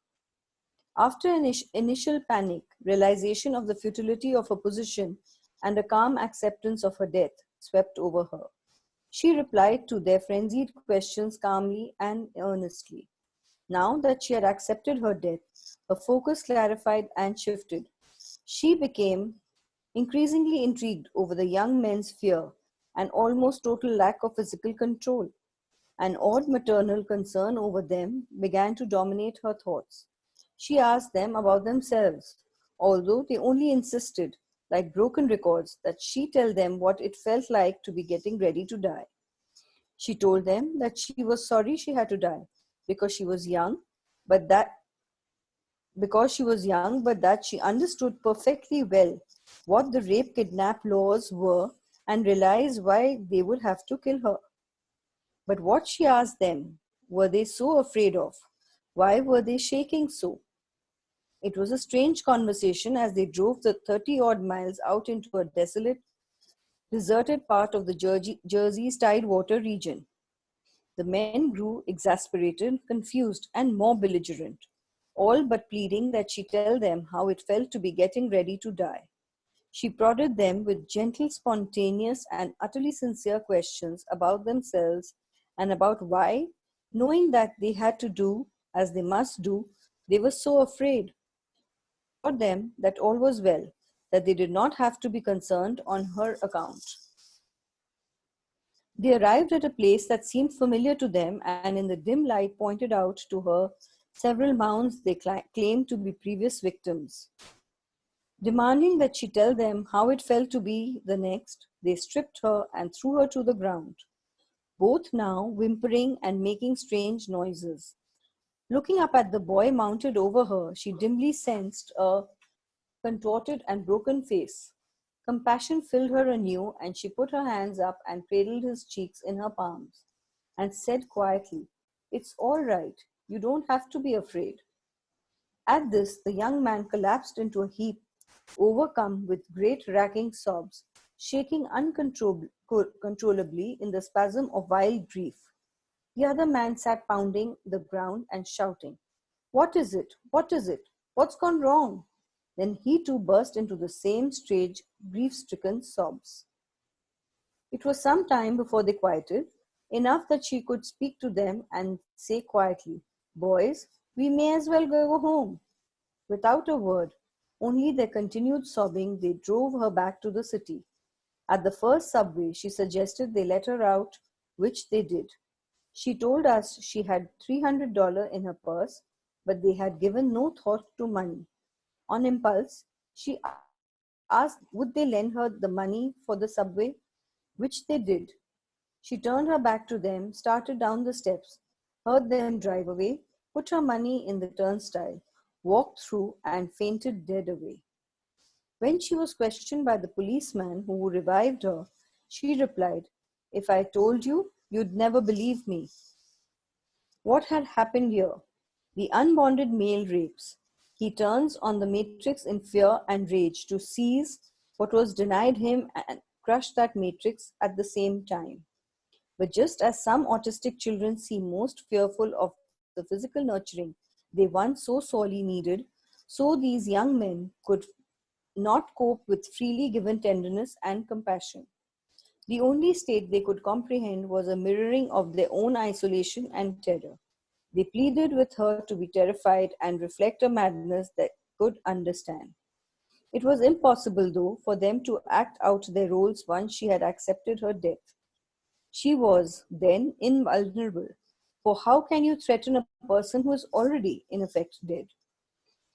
After an initial panic, realization of the futility of her position, and a calm acceptance of her death swept over her. She replied to their frenzied questions calmly and earnestly. Now that she had accepted her death, her focus clarified and shifted. She became increasingly intrigued over the young men's fear and almost total lack of physical control. An odd maternal concern over them began to dominate her thoughts. She asked them about themselves, although they only insisted, like broken records, that she tell them what it felt like to be getting ready to die. She told them that she was sorry she had to die because she was young, but that she understood perfectly well what the rape kidnap laws were and realized why they would have to kill her. But what she asked them, were they so afraid of? Why were they shaking so? It was a strange conversation as they drove the 30-odd miles out into a desolate, deserted part of the Jersey's Tidewater region. The men grew exasperated, confused, and more belligerent, all but pleading that she tell them how it felt to be getting ready to die. She prodded them with gentle, spontaneous, and utterly sincere questions about themselves and about why, knowing that they had to do as they must do, they were so afraid. She assured them that all was well, that they did not have to be concerned on her account. They arrived at a place that seemed familiar to them and in the dim light pointed out to her several mounds they claimed to be previous victims. Demanding that she tell them how it felt to be the next, they stripped her and threw her to the ground, both now whimpering and making strange noises. Looking up at the boy mounted over her, she dimly sensed a contorted and broken face. Compassion filled her anew, and she put her hands up and cradled his cheeks in her palms, and said quietly, "It's all right. You don't have to be afraid." At this, the young man collapsed into a heap, overcome with great racking sobs, shaking uncontrollably in the spasm of wild grief. The other man sat pounding the ground and shouting, "What is it? What is it? What's gone wrong?" Then he too burst into the same strange, grief-stricken sobs. It was some time before they quieted, enough that she could speak to them and say quietly, "Boys, we may as well go home." Without a word, only their continued sobbing, they drove her back to the city. At the first subway, she suggested they let her out, which they did. She told us she had $300 in her purse, but they had given no thought to money. On impulse, she asked would they lend her the money for the subway, which they did. She turned her back to them, started down the steps, heard them drive away, put her money in the turnstile, walked through, and fainted dead away. When she was questioned by the policeman who revived her, she replied, "If I told you, you'd never believe me." What had happened here? The unbonded male rapes. He turns on the matrix in fear and rage to seize what was denied him and crush that matrix at the same time. But just as some autistic children seem most fearful of the physical nurturing they once so sorely needed, so these young men could not cope with freely given tenderness and compassion. The only state they could comprehend was a mirroring of their own isolation and terror. They pleaded with her to be terrified and reflect a madness they could understand. It was impossible, though, for them to act out their roles once she had accepted her death. She was, then, invulnerable. For how can you threaten a person who is already, in effect, dead?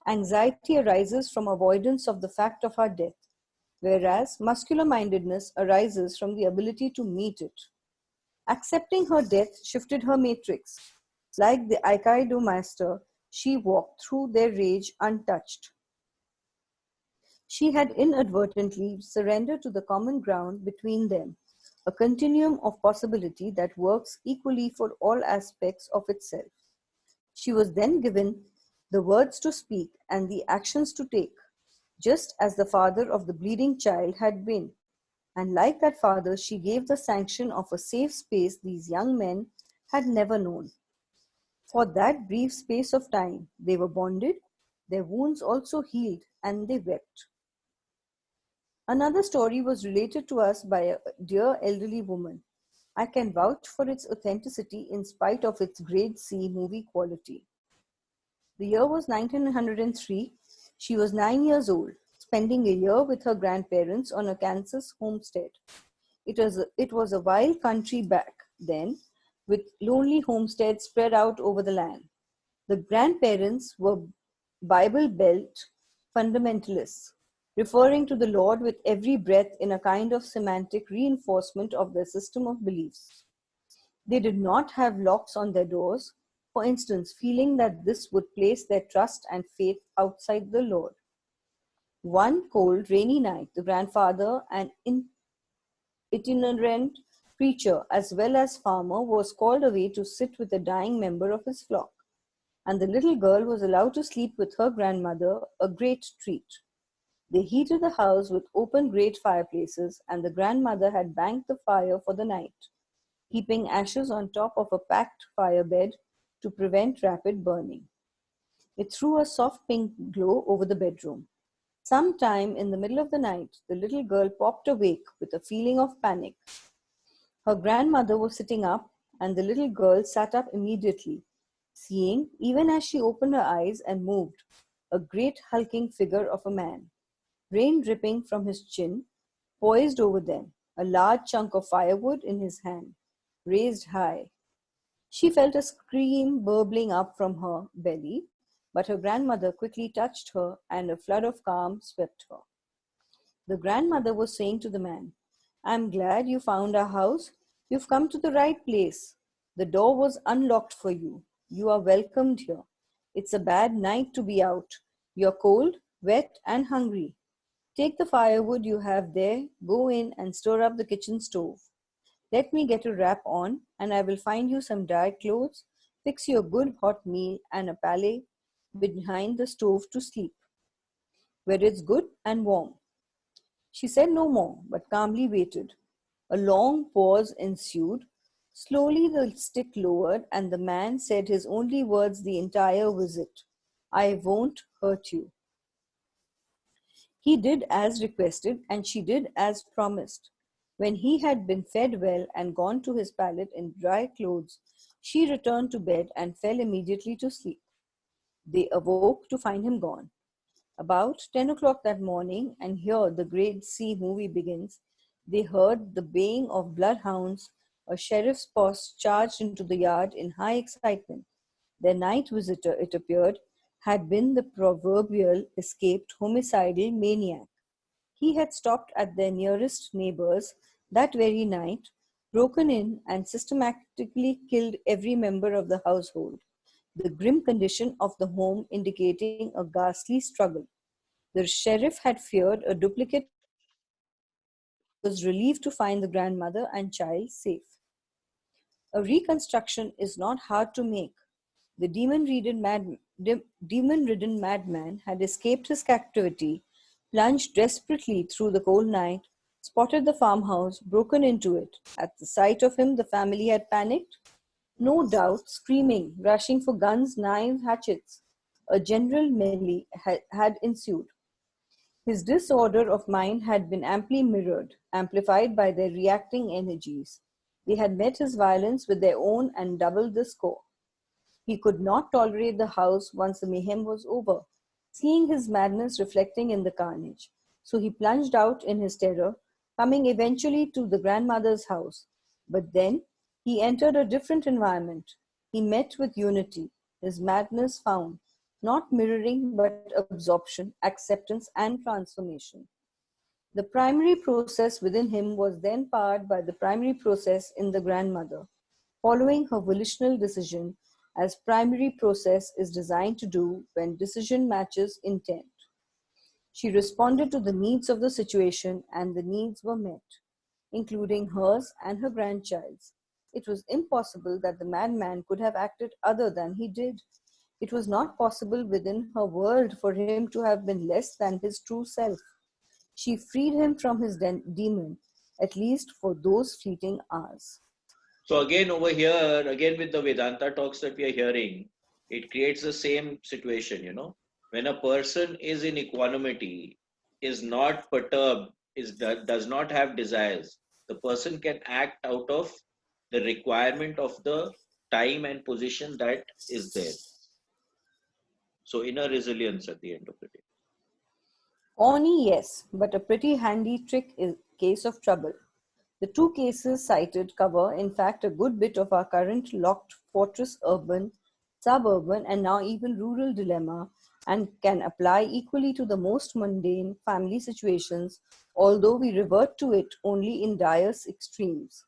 Anxiety arises from avoidance of the fact of her death. whereas muscular mindedness arises from the ability to meet it. Accepting her death shifted her matrix. Like the Aikido master, she walked through their rage untouched. She had inadvertently surrendered to the common ground between them, a continuum of possibility that works equally for all aspects of itself. She was then given the words to speak and the actions to take, just as the father of the bleeding child had been. And like that father, she gave the sanction of a safe space these young men had never known. For that brief space of time, they were bonded, their wounds also healed, and they wept. Another story was related to us by a dear elderly woman. I can vouch for its authenticity in spite of its grade C movie quality. The year was 1903. She was 9 years old, spending a year with her grandparents on a Kansas homestead. It was a wild country back then, with lonely homesteads spread out over the land. The grandparents were Bible Belt fundamentalists, referring to the Lord with every breath in a kind of semantic reinforcement of their system of beliefs. They did not have locks on their doors, for instance, feeling that this would place their trust and faith outside the Lord. One cold, rainy night, the grandfather, an itinerant preacher as well as farmer, was called away to sit with a dying member of his flock, and the little girl was allowed to sleep with her grandmother, a great treat. They heated the house with open grate fireplaces, and the grandmother had banked the fire for the night, heaping ashes on top of a packed fire bed to prevent rapid burning. It threw a soft pink glow over the bedroom. Sometime in the middle of the night, the little girl popped awake with a feeling of panic. Her grandmother was sitting up, and the little girl sat up immediately, seeing, even as she opened her eyes and moved, a great hulking figure of a man, rain dripping from his chin, poised over them, a large chunk of firewood in his hand, raised high. She felt a scream burbling up from her belly, but her grandmother quickly touched her, and a flood of calm swept her. The grandmother was saying to the man, "I'm glad you found our house. You've come to the right place. The door was unlocked for you. You are welcomed here. It's a bad night to be out. You're cold, wet, and hungry. Take the firewood you have there, go in and stir up the kitchen stove. Let me get a wrap on, and I will find you some dry clothes, fix you a good hot meal and a pallet behind the stove to sleep, where it's good and warm." She said no more, but calmly waited. A long pause ensued. Slowly the stick lowered, and the man said his only words the entire visit: "I won't hurt you." He did as requested, and she did as promised. When he had been fed well and gone to his pallet in dry clothes, she returned to bed and fell immediately to sleep. They awoke to find him gone. About 10 o'clock that morning, and here the grade C movie begins, they heard the baying of bloodhounds. A sheriff's posse charged into the yard in high excitement. Their night visitor, it appeared, had been the proverbial escaped homicidal maniac. He had stopped at their nearest neighbor's that very night, broken in, and systematically killed every member of the household, the grim condition of the home indicating a ghastly struggle. The sheriff had feared a duplicate was relieved to find the grandmother and child safe. A reconstruction is not hard to make. The demon-ridden madman had escaped his captivity, plunged desperately through the cold night, spotted the farmhouse, broken into it. At the sight of him, the family had panicked, no doubt, screaming, rushing for guns, knives, hatchets. A general melee had ensued. His disorder of mind had been amply mirrored, amplified by their reacting energies. They had met his violence with their own and doubled the score. He could not tolerate the house once the mayhem was over, seeing his madness reflecting in the carnage. So he plunged out in his terror, coming eventually to the grandmother's house. But then he entered a different environment. He met with unity. His madness found not mirroring but absorption, acceptance, and transformation. The primary process within him was then powered by the primary process in the grandmother, following her volitional decision, as primary process is designed to do when decision matches intent. She responded to the needs of the situation, and the needs were met, including hers and her grandchild's. It was impossible that the madman could have acted other than he did. It was not possible within her world for him to have been less than his true self. She freed him from his demon, at least for those fleeting hours. So again, over here, again with the Vedanta talks that we are hearing, it creates the same situation, when a person is in equanimity, is not perturbed, does not have desires, the person can act out of the requirement of the time and position that is there. So inner resilience at the end of the day. Orny, yes, but a pretty handy trick in case of trouble. The two cases cited cover, in fact, a good bit of our current locked fortress urban, suburban, and now even rural dilemma, and can apply equally to the most mundane family situations, although we revert to it only in dire extremes.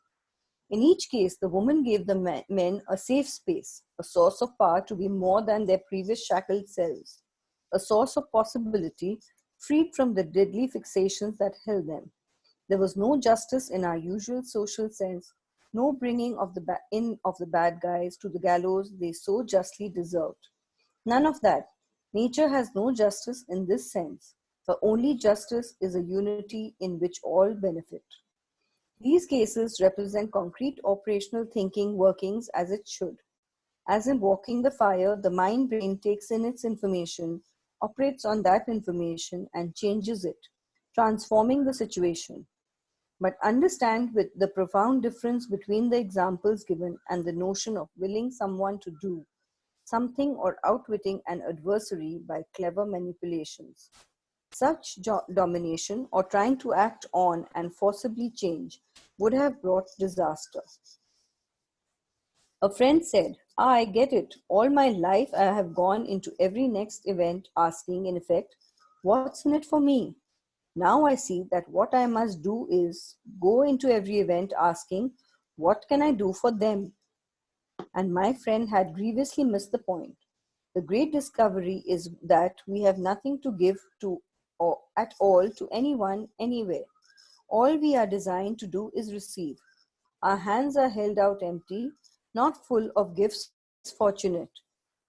In each case, the woman gave the men a safe space, a source of power to be more than their previous shackled selves, a source of possibility freed from the deadly fixations that held them. There was no justice in our usual social sense, no bringing of the bad guys to the gallows they so justly deserved. None of that. Nature has no justice in this sense. Her only justice is a unity in which all benefit. These cases represent concrete operational thinking workings as it should. As in walking the fire, the mind brain takes in its information, operates on that information, and changes it, transforming the situation. But understand with the profound difference between the examples given and the notion of willing someone to do something or outwitting an adversary by clever manipulations. Such domination or trying to act on and forcibly change would have brought disaster. A friend said, I get it. All my life I have gone into every next event asking, in effect, what's in it for me? Now I see that what I must do is go into every event asking, what can I do for them? And my friend had grievously missed the point. The great discovery is that we have nothing to give to or at all to anyone anywhere. All we are designed to do is receive. Our hands are held out empty, not full of gifts fortunate.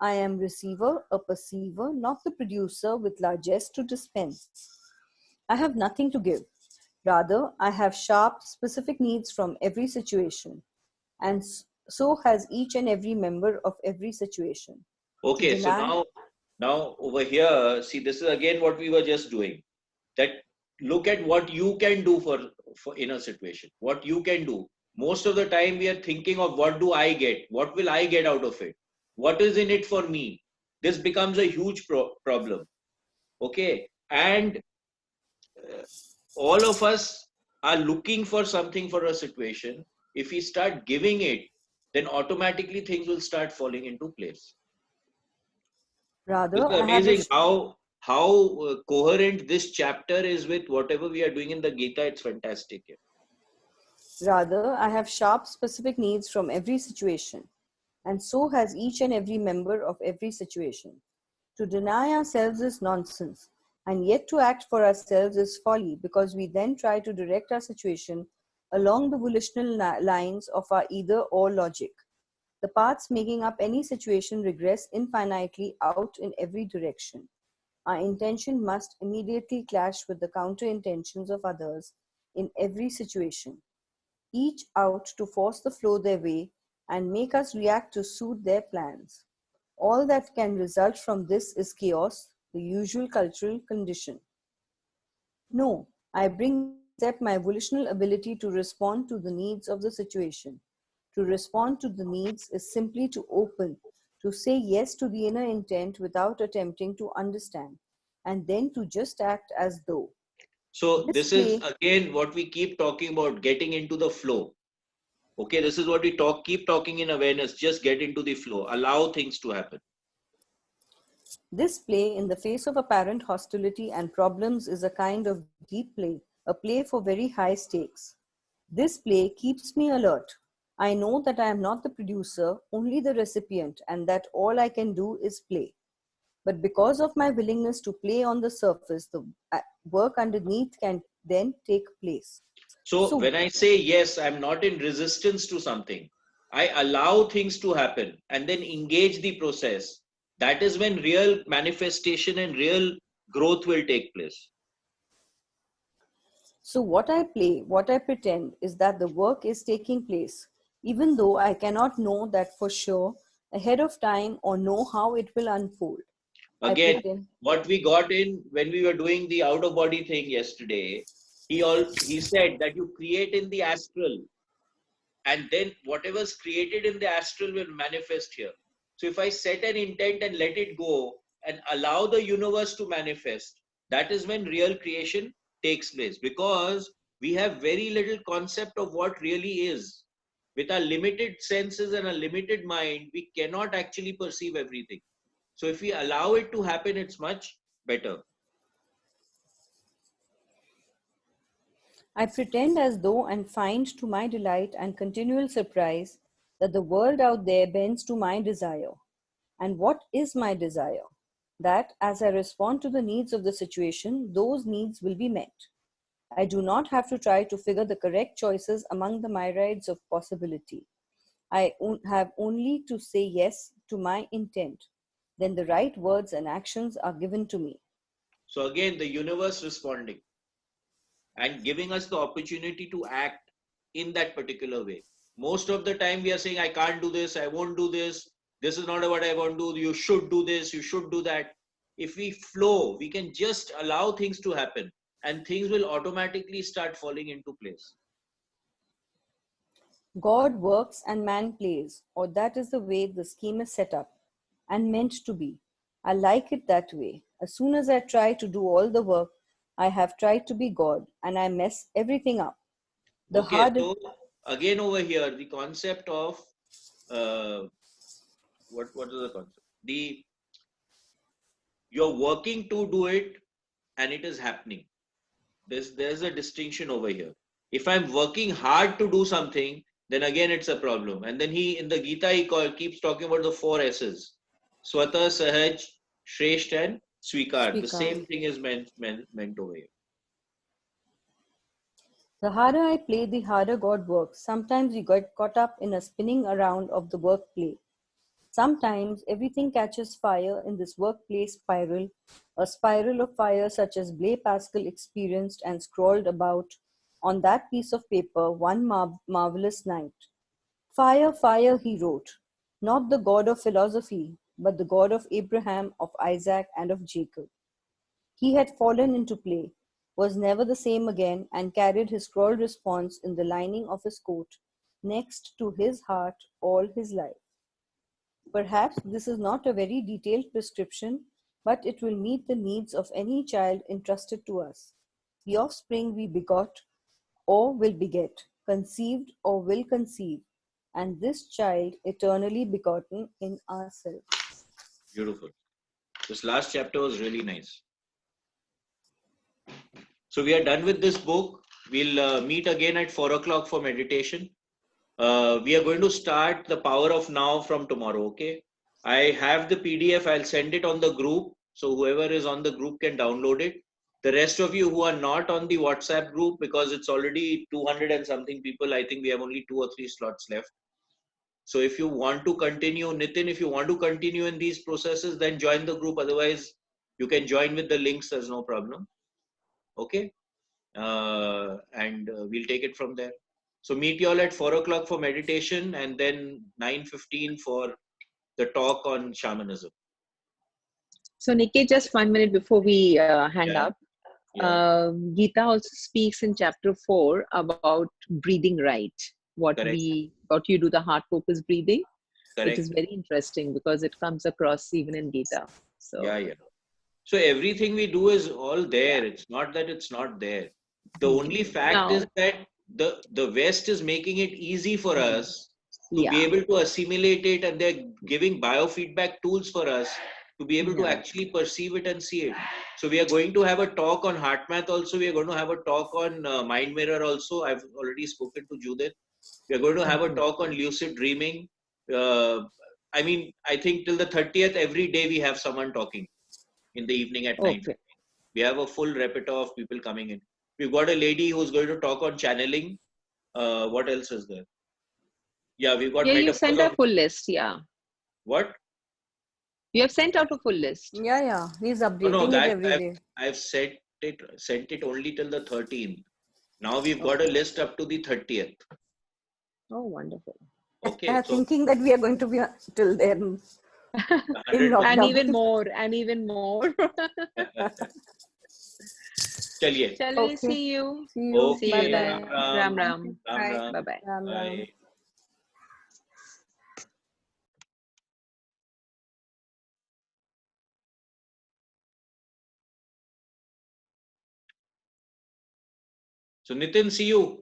I am receiver, a perceiver, not the producer with largesse to dispense. I have nothing to give. Rather, I have sharp, specific needs from every situation. And so has each and every member of every situation. Okay, so now over here, see, this is again what we were just doing. That look at what you can do for in a situation. What you can do. Most of the time, we are thinking of what do I get? What will I get out of it? What is in it for me? This becomes a huge problem. Okay, and all of us are looking for something for a situation. If we start giving it, then automatically things will start falling into place. Rather, it's amazing how coherent this chapter is with whatever we are doing in the Gita. It's fantastic. Rather, I have sharp, specific needs from every situation, and so has each and every member of every situation. To deny ourselves is nonsense, and yet to act for ourselves is folly, because we then try to direct our situation along the volitional lines of our either or logic. The paths making up any situation regress infinitely out in every direction. Our intention must immediately clash with the counter intentions of others in every situation, each out to force the flow their way and make us react to suit their plans. All that can result from this is chaos, the usual cultural condition. No, I bring except my volitional ability to respond to the needs of the situation. To respond to the needs is simply to open, to say yes to the inner intent without attempting to understand, and then to just act as though. So this is again what we keep talking about, getting into the flow. Okay, this is what we keep talking in awareness. Just get into the flow. Allow things to happen. This play in the face of apparent hostility and problems is a kind of deep play, a play for very high stakes. This play keeps me alert. I know that I am not the producer, only the recipient, and that all I can do is play. But because of my willingness to play on the surface, the work underneath can then take place. So when I say yes, I'm not in resistance to something. I allow things to happen and then engage the process. That is when real manifestation and real growth will take place. So what I pretend is that the work is taking place, even though I cannot know that for sure ahead of time or know how it will unfold. Again, what we got in when we were doing the out of body thing yesterday, he said that you create in the astral, and then whatever's created in the astral will manifest here. So if I set an intent and let it go and allow the universe to manifest, that is when real creation takes place, because we have very little concept of what really is. With our limited senses and a limited mind, we cannot actually perceive everything. So if we allow it to happen, it's much better. I pretend as though and find to my delight and continual surprise that the world out there bends to my desire. And what is my desire? That as I respond to the needs of the situation, those needs will be met. I do not have to try to figure the correct choices among the myriads of possibility. I have only to say yes to my intent. Then the right words and actions are given to me. So again, the universe responding and giving us the opportunity to act in that particular way. Most of the time we are saying, I can't do this, I won't do this, this is not what I want to do, you should do this, you should do that. If we flow, we can just allow things to happen and things will automatically start falling into place. God works and man plays, or that is the way the scheme is set up and meant to be. I like it that way. As soon as I try to do all the work, I have tried to be God and I mess everything up. So again over here, the concept of what is the concept? You're working to do it and it is happening. There's a distinction over here. If I'm working hard to do something, then again it's a problem. And then in the Gita keeps talking about the 4 S's: Swata, Sahaj, Shresht, and Swikar. The same thing is meant over here. The harder I play, the harder God works. Sometimes we get caught up in a spinning around of the work play. Sometimes everything catches fire in this workplace spiral, a spiral of fire such as Blaise Pascal experienced and scrawled about on that piece of paper one marvelous night. Fire, fire, he wrote, not the God of philosophy, but the God of Abraham, of Isaac, and of Jacob. He had fallen into play, was never the same again, and carried his scrawled response in the lining of his coat, next to his heart all his life. Perhaps this is not a very detailed prescription, but it will meet the needs of any child entrusted to us. The offspring we begot or will beget, conceived or will conceive, and this child eternally begotten in ourselves. Beautiful. This last chapter was really nice. So we are done with this book. We'll meet again at 4 o'clock for meditation. We are going to start the power of now from tomorrow. Okay. I have the PDF. I'll send it on the group. So whoever is on the group can download it. The rest of you who are not on the WhatsApp group, because it's already 200 and something people, I think we have only 2 or 3 slots left. So if you want to continue, Nitin, if you want to continue in these processes, then join the group. Otherwise, you can join with the links. There's no problem. Okay. And we'll take it from there. So meet you all at 4 o'clock for meditation and then 9:15 for the talk on shamanism. So Niket, just 1 minute before we hang up. Gita also speaks in chapter 4 about breathing right. What you do, the heart focus breathing. Correct. Which is very interesting because it comes across even in Gita. So So everything we do is all there. It's not that it's not there. The only fact is that the West is making it easy for us to be able to assimilate it, and they're giving biofeedback tools for us. to be able to actually perceive it and see it. So we are going to have a talk on heart math also. We are going to have a talk on mind mirror also. I've already spoken to Judith. We are going to have a talk on lucid dreaming. I mean, I think till the 30th, every day we have someone talking in the evening at 9. Okay. We have a full repertoire of people coming in. We've got a lady who's going to talk on channeling. What else is there? Yeah, we've got Yeah, you metaphors sent of a full list. Yeah. what? You have sent out a full list. Yeah. He's No, updating it that every day. I've sent it only till the 13th. Now we've got a list up to the 30th. Oh, wonderful. Okay, so Thinking that we are going to be till then. 100%. And even more, and even more. Chaliye. Shall we see you? See you. Okay, See you Bye-bye. then. Ram Ram. Ram. Bye-bye. Ram, Ram. Bye. So Nitin, see you.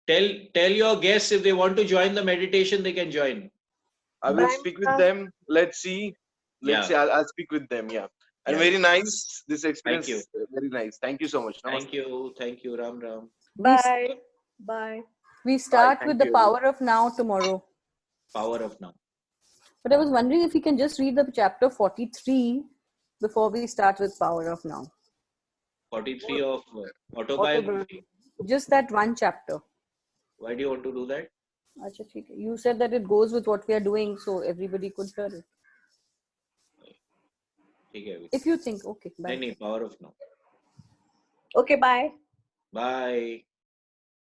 Tell your guests if they want to join the meditation, they can join. I will speak with them. Let's see. I'll speak with them. Yeah. And very nice. This experience. Thank you. Very nice. Thank you so much. Thank you. Thank you, Ram Ram. Bye. Bye. We start Thank with the you. power of now tomorrow. Power of now. But I was wondering if we can just read the chapter 43 before we start with power of now. 43 of autobiography. Just that one chapter. Why do you want to do that? Acha, theek hai. You said that it goes with what we are doing, so everybody could hear it. Okay. If you think, okay, bye. Power of now. Okay, bye. Bye.